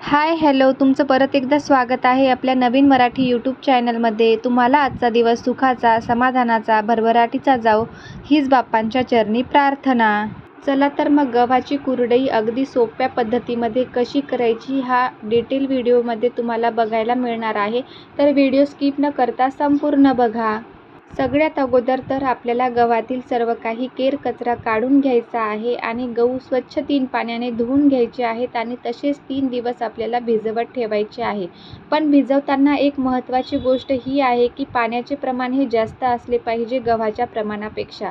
Hi hello, तुमचं परत एकदा स्वागत आहे आपल्या नवीन मराठी यूट्यूब चॅनलमध्ये. तुम्हाला आजचा दिवस सुखाचा, समाधानाचा, भरभराटीचा जाओ हीच बाप्पांच्या चरणी प्रार्थना. चला तर मग गव्हाची कुरडई अगदी सोप्या पद्धतीमध्ये कशी करायची हा डिटेल व्हिडिओमध्ये तुम्हाला बघायला मिळणार आहे. तर व्हिडिओ स्किप न करता संपूर्ण बघा. सगळ्यात अगोदर तर आपल्याला गव्हातील सर्व काही केर कचरा काढून घ्यायचा आहे आणि गहू स्वच्छ 3 पाण्याने धुवून घ्यायचे आहेत आणि तसेच 3 दिवस आपल्याला भिजवत ठेवायचे आहे. पण भिजवताना एक महत्त्वाची गोष्ट ही आहे की पाण्याचे प्रमाण हे जास्त असले पाहिजे गव्हाच्या प्रमाणापेक्षा.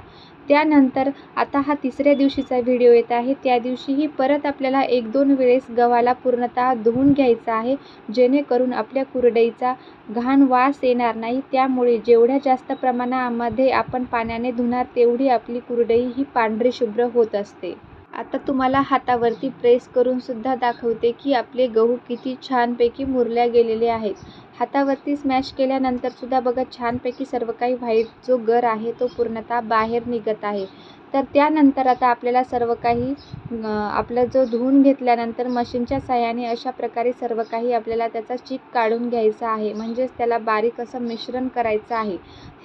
त्यानंतर आता हा तिसऱ्या दिवशीचा व्हिडिओ येत आहे. त्या दिवशीही परत आपल्याला 1-2 वेळेस गव्हाला पूर्णतः धुवून घ्यायचं आहे, जेणेकरून आपल्या कुरडईचा घाण वास येणार नाही. त्यामुळे जेवढ्या जास्त प्रमाणामध्ये आपण पाण्याने धुणार तेवढी आपली कुरडई ही पांढरी शुभ्र होत असते. आता तुम्हाला हातावरती प्रेस करून सुद्धा दाखवते की आपले गहू किती छानपैकी मुरल्या गेलेले आहेत. हातावरती स्मॅश केल्यानंतर सुद्धा बघा छानपैकी सर्व काही व्हाईट जो गर आहे तो पूर्णतः बाहेर निघत आहे. तर त्यानंतर आता आपल्याला सर्व काही आपलं जो धुवून घेतल्यानंतर मशीनच्या साहाय्याने अशा प्रकारे सर्व काही आपल्याला त्याचा चीक काढून घ्यायचा आहे. म्हणजेच त्याला बारीक असं मिश्रण करायचं आहे.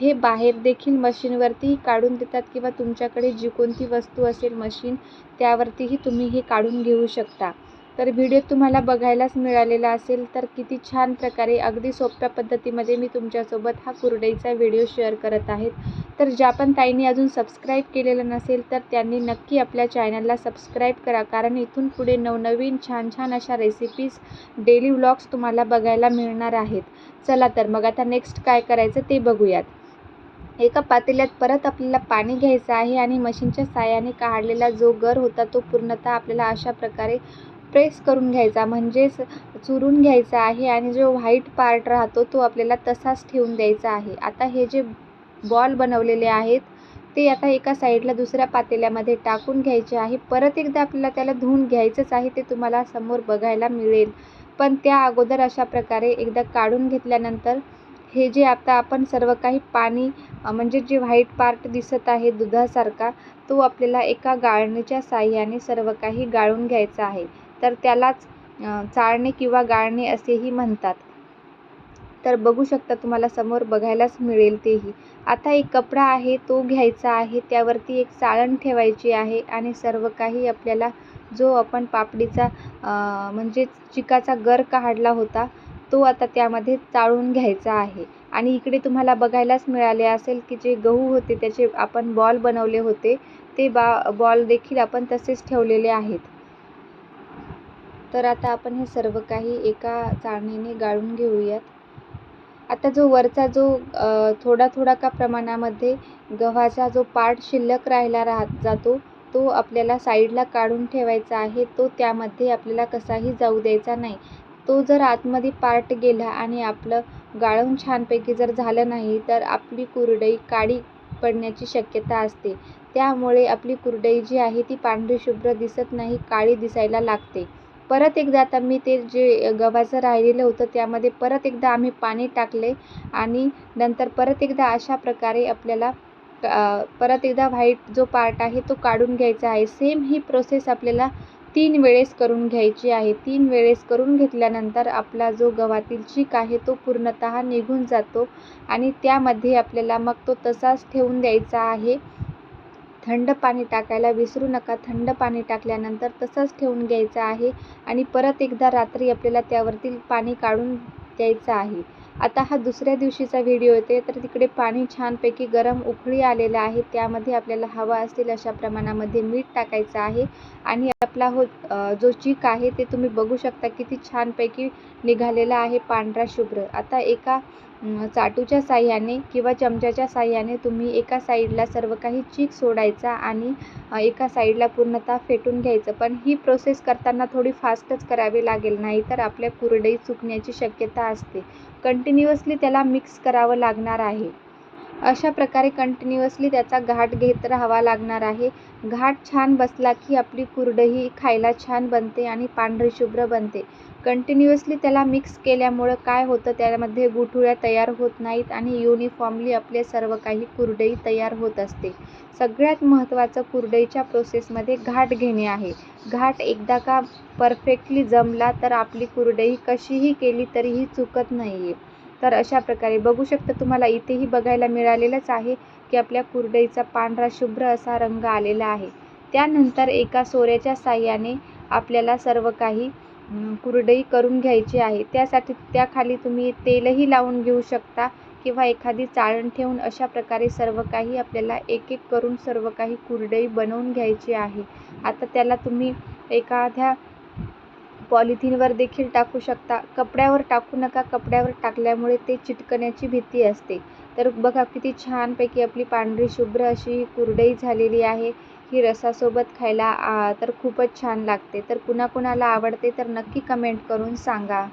हे बाहेर देखील मशीनवरतीही काढून देतात किंवा तुमच्याकडे जी कोणती वस्तू असेल मशीन त्यावरतीही तुम्ही हे काढून घेऊ शकता. तर व्हिडिओ तुम्हाला बघायलाच मिळालेला असेल. तर किती छान प्रकारे अगदी सोप्या पद्धतीमध्ये मी तुमच्यासोबत हा कुरडईचा व्हिडिओ शेअर करत आहेत. तर ज्या पण ताईंनी अजून सबस्क्राईब केलेलं नसेल तर त्यांनी नक्की आपल्या चॅनलला सबस्क्राईब करा, कारण इथून पुढे नवनवीन छान छान अशा रेसिपीज, डेली व्लॉग्स तुम्हाला बघायला मिळणार आहेत. चला तर मग आता नेक्स्ट काय करायचं ते बघूयात. एका पातेल्यात परत आपल्याला पाणी घ्यायचं आहे आणि मशीनच्या साहाय्याने काढलेला जो गर होता तो पूर्णतः आपल्याला अशा प्रकारे प्रेस करून घ्यायचा, म्हणजेच चुरून घ्यायचा आहे आणि जो व्हाईट पार्ट राहतो तो आपल्याला तसाच ठेवून द्यायचा आहे. आता हे जे बॉल बनवलेले आहेत ते आता एका साईडला दुसऱ्या पातेल्यामध्ये टाकून घ्यायचे आहे. परत एकदा आपल्याला त्याला धुवून घ्यायचंच आहे, ते तुम्हाला समोर बघायला मिळेल. पण त्या अगोदर अशा प्रकारे एकदा काढून घेतल्यानंतर हे जे आता आपण सर्व काही पाणी म्हणजे जे व्हाईट पार्ट दिसत आहे दुधासारखा, तो आपल्याला एका गाळणीच्या साहाय्याने सर्व काही गाळून घ्यायचा आहे. तर त्यालाच चाळणे किंवा गाळणे असेही म्हणतात. तर बघू शकता, तुम्हाला समोर बघायलाच मिळेल तेही. आता एक कपडा आहे तो घ्यायचा आहे, त्यावरती एक चाळण ठेवायची आहे आणि सर्व काही आपल्याला जो आपण पापडीचा म्हणजे चिकाचा गर काढला होता तो आता त्यामध्ये चाळून घ्यायचा आहे. आणि इकडे तुम्हाला बघायलाच मिळाले असेल की जे गहू होते त्याचे आपण बॉल बनवले होते ते बॉल देखील आपण तसेच ठेवलेले आहेत. तर आता आपण हे सर्व काही एका चाळणीने गाळून घेऊयात. आता जो वरचा जो थोडा थोडा का प्रमाणामध्ये गव्हाचा जो पार्ट शिल्लक राहिला जातो तो आपल्याला साईडला काढून ठेवायचा आहे. तो त्यामध्ये आपल्याला कसाही जाऊ द्यायचा नाही. तो जर आतमध्ये पार्ट गेला आणि आपलं गाळून छानपैकी जर झालं नाही तर आपली कुरडई काळी पडण्याची शक्यता असते. त्यामुळे आपली कुरडई जी आहे ती पांढरी शुभ्र दिसत नाही, काळी दिसायला लागते. परत एकदा आता मी ते जे गव्हाचं राहिलेलं होतं त्यामध्ये परत एकदा आम्ही पाणी टाकले आणि नंतर परत एकदा अशा प्रकारे आपल्याला परत एकदा व्हाईट जो पार्ट आहे तो काढून घ्यायचा आहे. सेम ही प्रोसेस आपल्याला 3 वेळेस करून घ्यायची आहे. 3 वेळेस करून घेतल्यानंतर आपला जो गव्हातील चीक आहे तो पूर्णतः निघून जातो आणि त्यामध्ये आपल्याला मग तो तसाच ठेवून द्यायचा आहे. थंड पाणी टाकायला विसरू नका. थंड पाणी टाकल्यानंतर तसंच ठेवून घ्यायचं आहे आणि परत एकदा रात्री आपल्याला त्यावरती पाणी काढून द्यायचं आहे. आता हा दुसऱ्या दिवशीचा व्हिडिओ येते. तर तिकडे पाणी छानपैकी गरम उकळी आलेलं आहे. त्यामध्ये आपल्याला हवा असेल अशा प्रमाणामध्ये मीठ टाकायचं आहे आणि आपला जो चीक आहे ते तुम्ही बघू शकता किती छानपैकी निघालेला आहे पांढरा शुभ्र. आता एका चाटूच्या साहाय्याने किंवा चमच्याच्या साहाय्याने तुम्ही एका साईडला सर्व काही चीक सोडायचा आणि एका साईडला पूर्णतः फेटून घ्यायचं. पण ही प्रोसेस करताना थोडी फास्टच करावी लागेल, नाहीतर आपल्या कुरडई सुकण्याची शक्यता असते. कंटिन्युअसली त्याला मिक्स करावं लागणार आहे. अशा प्रकारे कंटिन्युअसली त्याचा घाट घेत राहावा लागणार आहे. घाट छान बसला की आपली कुरडई खायला छान बनते आणि पांढरी शुभ्र बनते. कंटिन्युअसली त्याला मिक्स केल्यामुळं काय होतं, त्यामध्ये गुठळ्या तयार होत नाहीत आणि युनिफॉर्मली आपले सर्व काही कुरडई तयार होत असते. सगळ्यात महत्त्वाचं कुरडईच्या प्रोसेसमध्ये घाट घेणे आहे. घाट एकदा का परफेक्टली जमला तर आपली कुरडई कशीही केली तरीही चुकत नाही आहे. तर अशा प्रकारे बघू शकता, तुम्हाला इथेही बघायला मिळालेलंच आहे की आपल्या कुरडईचा पांढरा शुभ्र असा रंग आलेला आहे. त्यानंतर एका सोऱ्याच्या साहाय्याने आपल्याला सर्व काही कुरडई करून घ्यायची आहे. त्यासाठी त्याखाली तुम्ही तेलही लावून घेऊ शकता किंवा एखादी चाळण ठेवून अशा प्रकारे सर्व काही आपल्याला एक एक करून सर्व काही कुरडई बनवून घ्यायची आहे. आता त्याला तुम्ही एखाद्या पॉलिथिनवर देखील टाकू शकता. कपड्यावर टाकू नका, कपड्यावर टाकल्यामुळे ते चिटकण्याची भीती असते. तर बघा किती छानपैकी आपली पांढरी शुभ्र अशी कुरडई झालेली आहे. ही रसासोबत खायला तर खूपच छान लागते. तर कुणाकुणाला आवडते तर नक्की कमेंट करून सांगा.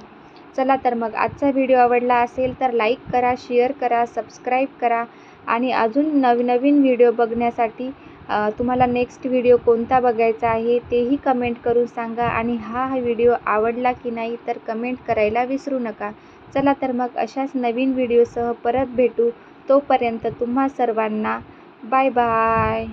चला तर मग आजचा व्हिडिओ आवडला असेल तर लाईक करा, शेअर करा, सबस्क्राईब करा आणि अजून नवनवीन व्हिडिओ बघण्यासाठी तुम्हाला नेक्स्ट व्हिडिओ कोणता बघायचा आहे तेही कमेंट करून सांगा आणि हा व्हिडिओ आवडला की नाही तर कमेंट करायला विसरू नका. चला तर मग अशाच नवीन व्हिडिओसह परत भेटू. तोपर्यंत तुम्हा सर्वांना बाय बाय.